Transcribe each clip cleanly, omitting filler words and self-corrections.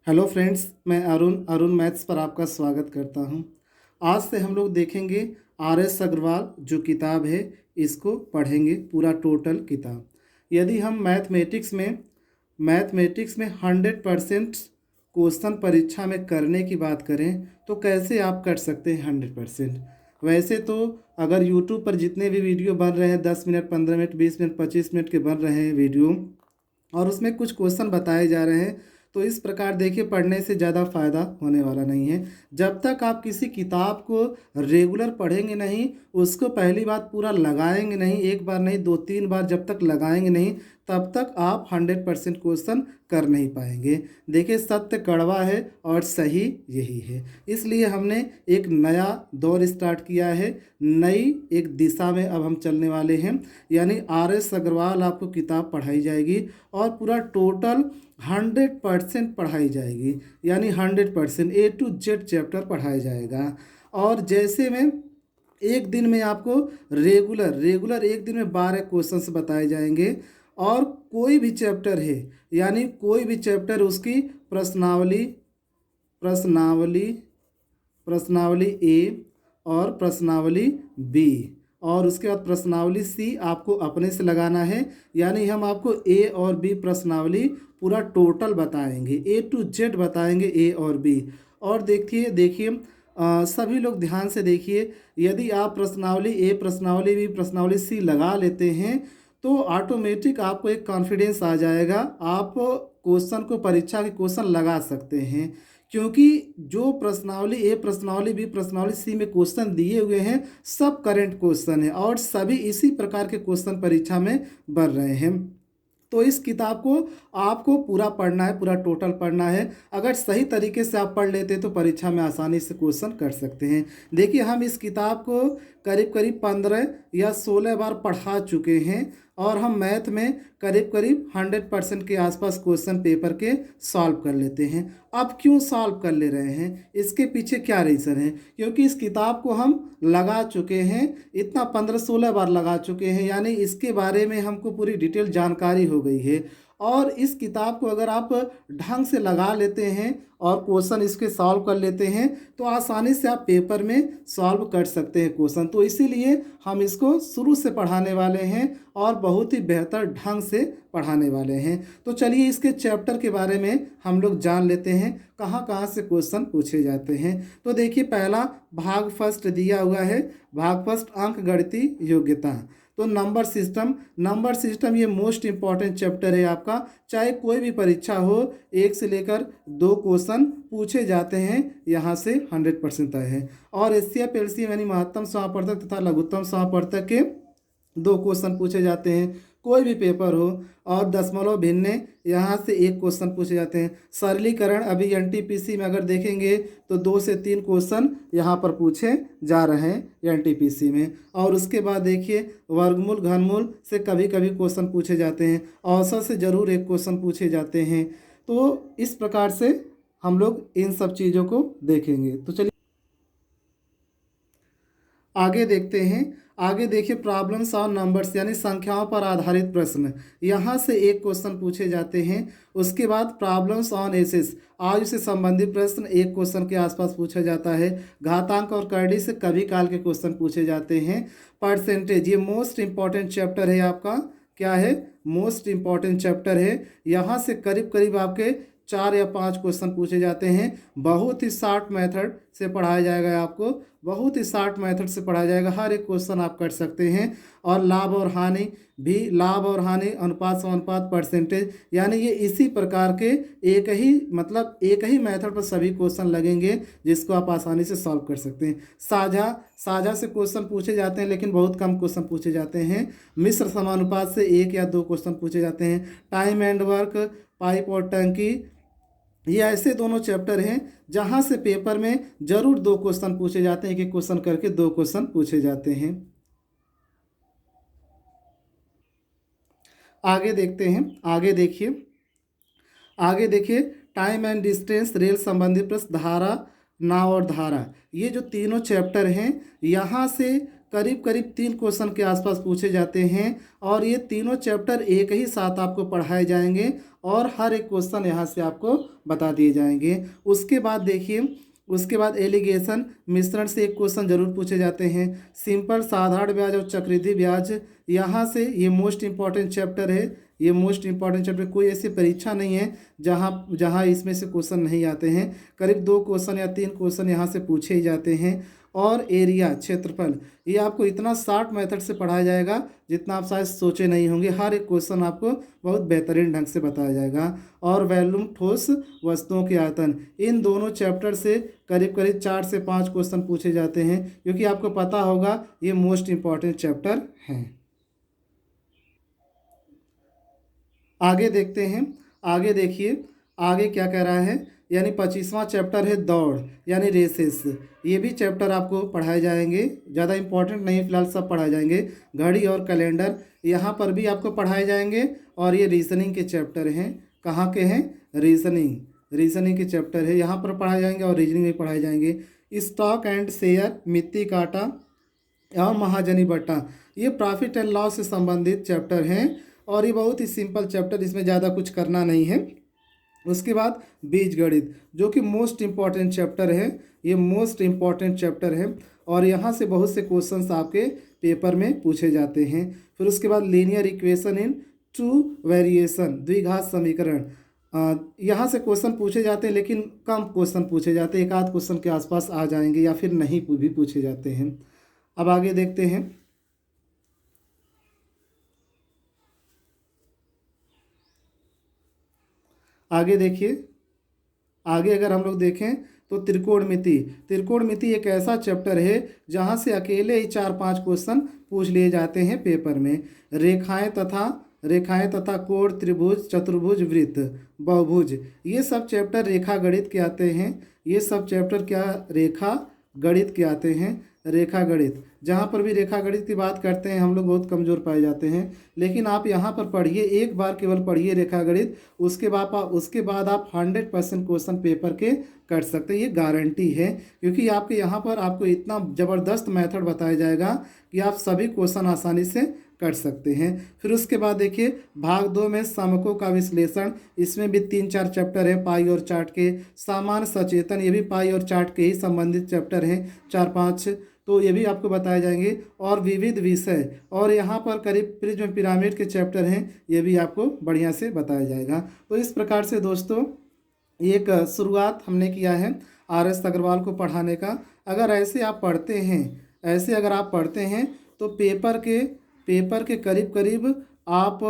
Hello friends, मैं Arun maths पर आपका स्वागत करता हूं। आज से हम लोग देखेंगे आर.एस. अग्रवाल जो किताब है, इसको पढ़ेंगे पूरा टोटल किताब। यदि हम मैथमेटिक्स में 100% क्वेश्चन परीक्षा में करने की बात करें तो कैसे आप कर सकते हैं 100%। वैसे तो अगर यूट्यूब पर जितने भी वीडियो बन रहे हैं 10 मिनट, 15 मिनट, 20 मिनट, 25 मिनट के बन रहे हैं वीडियो, और उसमें कुछ क्वेश्चन बताए जा रहे हैं, तो इस प्रकार देखिए पढ़ने से ज़्यादा फ़ायदा होने वाला नहीं है। जब तक आप किसी किताब को रेगुलर पढ़ेंगे नहीं, उसको पहली बात पूरा लगाएंगे नहीं, एक बार नहीं 2-3 बार जब तक लगाएंगे नहीं, तब तक आप 100% क्वेश्चन कर नहीं पाएंगे। देखिए सत्य कड़वा है और सही यही है, इसलिए हमने एक नया दौर स्टार्ट किया है, नई एक दिशा में अब हम चलने वाले हैं। यानी आर.एस. अग्रवाल आपको किताब पढ़ाई जाएगी और पूरा टोटल 100% पढ़ाई जाएगी, यानी 100% A to Z चैप्टर पढ़ाया जाएगा। और जैसे में एक दिन में आपको रेगुलर एक दिन में 12 क्वेश्चंस बताए जाएंगे, और कोई भी चैप्टर है, यानी कोई भी चैप्टर उसकी प्रश्नावली प्रश्नावली प्रश्नावली ए और प्रश्नावली बी और उसके बाद प्रश्नावली सी आपको अपने से लगाना है। यानी हम आपको ए और बी प्रश्नावली पूरा टोटल बताएंगे, A to Z बताएंगे, ए और बी। और देखिए देखिए सभी लोग ध्यान से देखिए, यदि आप प्रश्नावली ए, प्रश्नावली बी, प्रश्नावली सी लगा लेते हैं तो ऑटोमेटिक आपको एक कॉन्फिडेंस आ जाएगा, आप क्वेश्चन को, परीक्षा के क्वेश्चन लगा सकते हैं। क्योंकि जो प्रश्नावली ए, प्रश्नावली बी, प्रश्नावली सी में क्वेश्चन दिए हुए हैं सब करंट क्वेश्चन है और सभी इसी प्रकार के क्वेश्चन परीक्षा में बन रहे हैं। तो इस किताब को आपको पूरा पढ़ना है, पूरा टोटल पढ़ना है। अगर सही तरीके से आप पढ़ लेते तो परीक्षा में आसानी से क्वेश्चन कर सकते हैं। देखिए हम इस किताब को करीब करीब 15 या 16 बार पढ़ा चुके हैं और हम मैथ में करीब करीब 100% के आसपास क्वेश्चन पेपर के सॉल्व कर लेते हैं। अब क्यों सॉल्व कर ले रहे हैं, इसके पीछे क्या रीज़न है? क्योंकि इस किताब को हम लगा चुके हैं, इतना 15-16 बार लगा चुके हैं, यानी इसके बारे में हमको पूरी डिटेल जानकारी हो गई है। और इस किताब को अगर आप ढंग से लगा लेते हैं और क्वेश्चन इसके सॉल्व कर लेते हैं तो आसानी से आप पेपर में सॉल्व कर सकते हैं क्वेश्चन। तो इसीलिए हम इसको शुरू से पढ़ाने वाले हैं और बहुत ही बेहतर ढंग से पढ़ाने वाले हैं। तो चलिए इसके चैप्टर के बारे में हम लोग जान लेते हैं, कहाँ कहाँ से क्वेश्चन पूछे जाते हैं। तो देखिए पहला भाग फर्स्ट दिया हुआ है, भाग फर्स्ट अंक गणितीय योग्यता। तो नंबर सिस्टम ये मोस्ट इम्पॉर्टेंट चैप्टर है आपका। चाहे कोई भी परीक्षा हो, 1 से लेकर 2 क्वेश्चन पूछे जाते हैं, यहाँ से 100% आए हैं। और एचसीएफ एलसीएम यानी महत्तम समापवर्तक तथा लघुत्तम समापवर्तक के 2 क्वेश्चन पूछे जाते हैं, कोई भी पेपर हो। और दशमलव भिन्न यहाँ से 1 क्वेश्चन पूछे जाते हैं। सरलीकरण अभी एनटीपीसी में अगर देखेंगे तो 2 से 3 क्वेश्चन यहाँ पर पूछे जा रहे हैं एनटीपीसी में। और उसके बाद देखिए वर्गमूल घनमूल से कभी कभी क्वेश्चन पूछे जाते हैं, औसत से ज़रूर 1 क्वेश्चन पूछे जाते हैं। तो इस प्रकार से हम लोग इन सब चीज़ों को देखेंगे। तो चलिए आगे देखते हैं। आगे देखिए प्रॉब्लम्स ऑन नंबर्स यानी संख्याओं पर आधारित प्रश्न, यहाँ से 1 क्वेश्चन पूछे जाते हैं। उसके बाद प्रॉब्लम्स ऑन एसेस, आयु से संबंधित प्रश्न 1 क्वेश्चन के आसपास पूछा जाता है। घातांक और करड़ी से कभी काल के क्वेश्चन पूछे जाते हैं। परसेंटेज ये मोस्ट इम्पॉर्टेंट चैप्टर है आपका, क्या है, मोस्ट इम्पॉर्टेंट चैप्टर है। यहाँ से करीब करीब आपके 4 या 5 क्वेश्चन पूछे जाते हैं। बहुत ही शार्ट मेथड से पढ़ाया जाएगा आपको, बहुत ही शार्ट मेथड से पढ़ाया जाएगा, हर एक क्वेश्चन आप कर सकते हैं। और लाभ और हानि भी, लाभ और हानि, अनुपात समानुपात, परसेंटेज, यानी ये इसी प्रकार के एक ही मेथड पर सभी क्वेश्चन लगेंगे जिसको आप आसानी से सॉल्व कर सकते हैं। साझा से क्वेश्चन पूछे जाते हैं लेकिन बहुत कम क्वेश्चन पूछे जाते हैं। मिश्र समानुपात से 1 या 2 क्वेश्चन पूछे जाते हैं। टाइम एंड वर्क, पाइप और टंकी, ये ऐसे दोनों चैप्टर हैं जहां से पेपर में जरूर 2 क्वेश्चन पूछे जाते हैं, एक क्वेश्चन करके 2 क्वेश्चन पूछे जाते हैं। आगे देखते हैं, आगे देखिए टाइम एंड डिस्टेंस, रेल संबंधी प्रश्न, धारा, नाव और धारा, ये जो तीनों चैप्टर हैं यहाँ से करीब करीब 3 क्वेश्चन के आसपास पूछे जाते हैं। और ये तीनों चैप्टर एक ही साथ आपको पढ़ाए जाएंगे और हर एक क्वेश्चन यहाँ से आपको बता दिए जाएंगे। उसके बाद देखिए, उसके बाद एलिगेशन मिश्रण से एक क्वेश्चन जरूर पूछे जाते हैं। सिंपल साधारण ब्याज और चक्रवृद्धि ब्याज, यहाँ से ये मोस्ट इंपॉर्टेंट चैप्टर है। ये मोस्ट इंपॉर्टेंट चैप्टर, कोई ऐसी परीक्षा नहीं है जहाँ जहाँ इसमें से क्वेश्चन नहीं आते हैं। करीब 2 क्वेश्चन या 3 क्वेश्चन यहाँ से पूछे ही जाते हैं। और एरिया क्षेत्रफल, ये आपको इतना शार्ट मेथड से पढ़ाया जाएगा जितना आप शायद सोचे नहीं होंगे। हर एक क्वेश्चन आपको बहुत बेहतरीन ढंग से बताया जाएगा। और वॉल्यूम ठोस वस्तुओं के आयतन, इन दोनों चैप्टर से करीब करीब 4 से 5 क्वेश्चन पूछे जाते हैं, क्योंकि आपको पता होगा ये मोस्ट इंपॉर्टेंट चैप्टर हैं। आगे देखते हैं, आगे देखिए आगे क्या कह रहा है। यानी 25वां चैप्टर है दौड़ यानी रेसेस। ये भी चैप्टर आपको पढ़ाए जाएंगे, ज़्यादा इंपॉर्टेंट नहीं फिलहाल सब पढ़ाए जाएंगे। घड़ी और कैलेंडर यहाँ पर भी आपको पढ़ाए जाएंगे। और ये रीजनिंग के चैप्टर हैं। कहाँ के हैं? रीजनिंग के चैप्टर है, यहाँ पर पढ़ाए जाएंगे और रीजनिंग में पढ़ाए जाएंगे। स्टॉक एंड शेयर, मित्ती काटा और महाजनी बट्टा, ये प्रॉफिट एंड लॉस से संबंधित चैप्टर हैं। और ये बहुत ही सिंपल चैप्टर, इसमें ज़्यादा कुछ करना नहीं है। उसके बाद बीजगणित, जो कि मोस्ट इम्पॉर्टेंट चैप्टर है। ये मोस्ट इम्पॉर्टेंट चैप्टर है और यहाँ से बहुत से क्वेश्चंस आपके पेपर में पूछे जाते हैं। फिर उसके बाद लीनियर इक्वेशन इन 2 वेरिएशन, द्विघात समीकरण, यहाँ से क्वेश्चन पूछे जाते हैं, लेकिन कम क्वेश्चन पूछे जाते हैं। एक आध क्वेश्चन के आसपास आ जाएंगे या फिर नहीं भी पूछे जाते हैं। अब आगे देखते हैं। आगे देखिए, आगे अगर हम लोग देखें तो त्रिकोणमिति एक ऐसा चैप्टर है जहाँ से अकेले ही 4-5 क्वेश्चन पूछ लिए जाते हैं पेपर में। रेखाएं तथा कोण, त्रिभुज, चतुर्भुज, वृत्त, बहुभुज, ये सब चैप्टर रेखा गणित के आते हैं। ये सब चैप्टर क्या? रेखा गणित के आते हैं। रेखा गणित, जहाँ पर भी रेखा गणित की बात करते हैं हम लोग बहुत कमज़ोर पाए जाते हैं। लेकिन आप यहाँ पर पढ़िए, एक बार केवल पढ़िए रेखा गणित, उसके बाद आप 100% क्वेश्चन पेपर के कर सकते हैं। ये गारंटी है, क्योंकि आपके यहाँ पर आपको इतना ज़बरदस्त मेथड बताया जाएगा कि आप सभी क्वेश्चन आसानी से कर सकते हैं। फिर उसके बाद देखिए भाग 2 में समकों का विश्लेषण, इसमें भी 3-4 चैप्टर है पाई और चार्ट के। सामान्य सचेतन, ये भी पाई और चार्ट के ही संबंधित चैप्टर हैं 4-5, तो ये भी आपको बताए जाएंगे। और विविध विषय, और यहाँ पर करीब प्रिज्म पिरामिड के चैप्टर हैं, ये भी आपको बढ़िया से बताया जाएगा। तो इस प्रकार से दोस्तों एक शुरुआत हमने किया है RS अग्रवाल को पढ़ाने का। अगर ऐसे आप पढ़ते हैं तो पेपर के करीब आप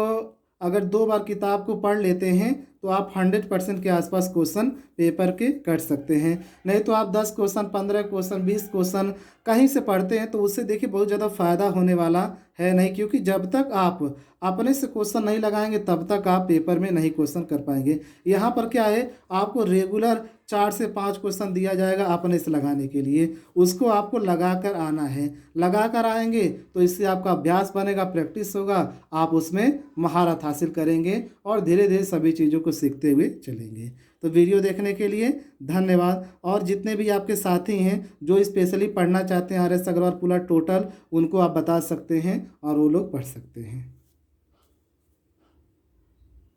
अगर 2 बार किताब को पढ़ लेते हैं तो आप 100% के आसपास क्वेश्चन पेपर के कर सकते हैं। नहीं तो आप 10 क्वेश्चन, 15 क्वेश्चन, 20 क्वेश्चन कहीं से पढ़ते हैं तो उससे देखिए बहुत ज़्यादा फ़ायदा होने वाला है नहीं, क्योंकि जब तक आप अपने से क्वेश्चन नहीं लगाएंगे तब तक आप पेपर में नहीं क्वेश्चन कर पाएंगे। यहाँ पर क्या है, आपको रेगुलर 4 से 5 क्वेश्चन दिया जाएगा अपने से लगाने के लिए, उसको आपको लगा कर आना है। लगा कर आएंगे तो इससे आपका अभ्यास बनेगा, प्रैक्टिस होगा, आप उसमें महारत हासिल करेंगे और धीरे धीरे सभी चीज़ों को सीखते हुए चलेंगे। तो वीडियो देखने के लिए धन्यवाद। और जितने भी आपके साथी हैं जो स्पेशली पढ़ना चाहते हैं RS अग्रवाल पूरा टोटल, उनको आप बता सकते हैं और वो लोग पढ़ सकते हैं।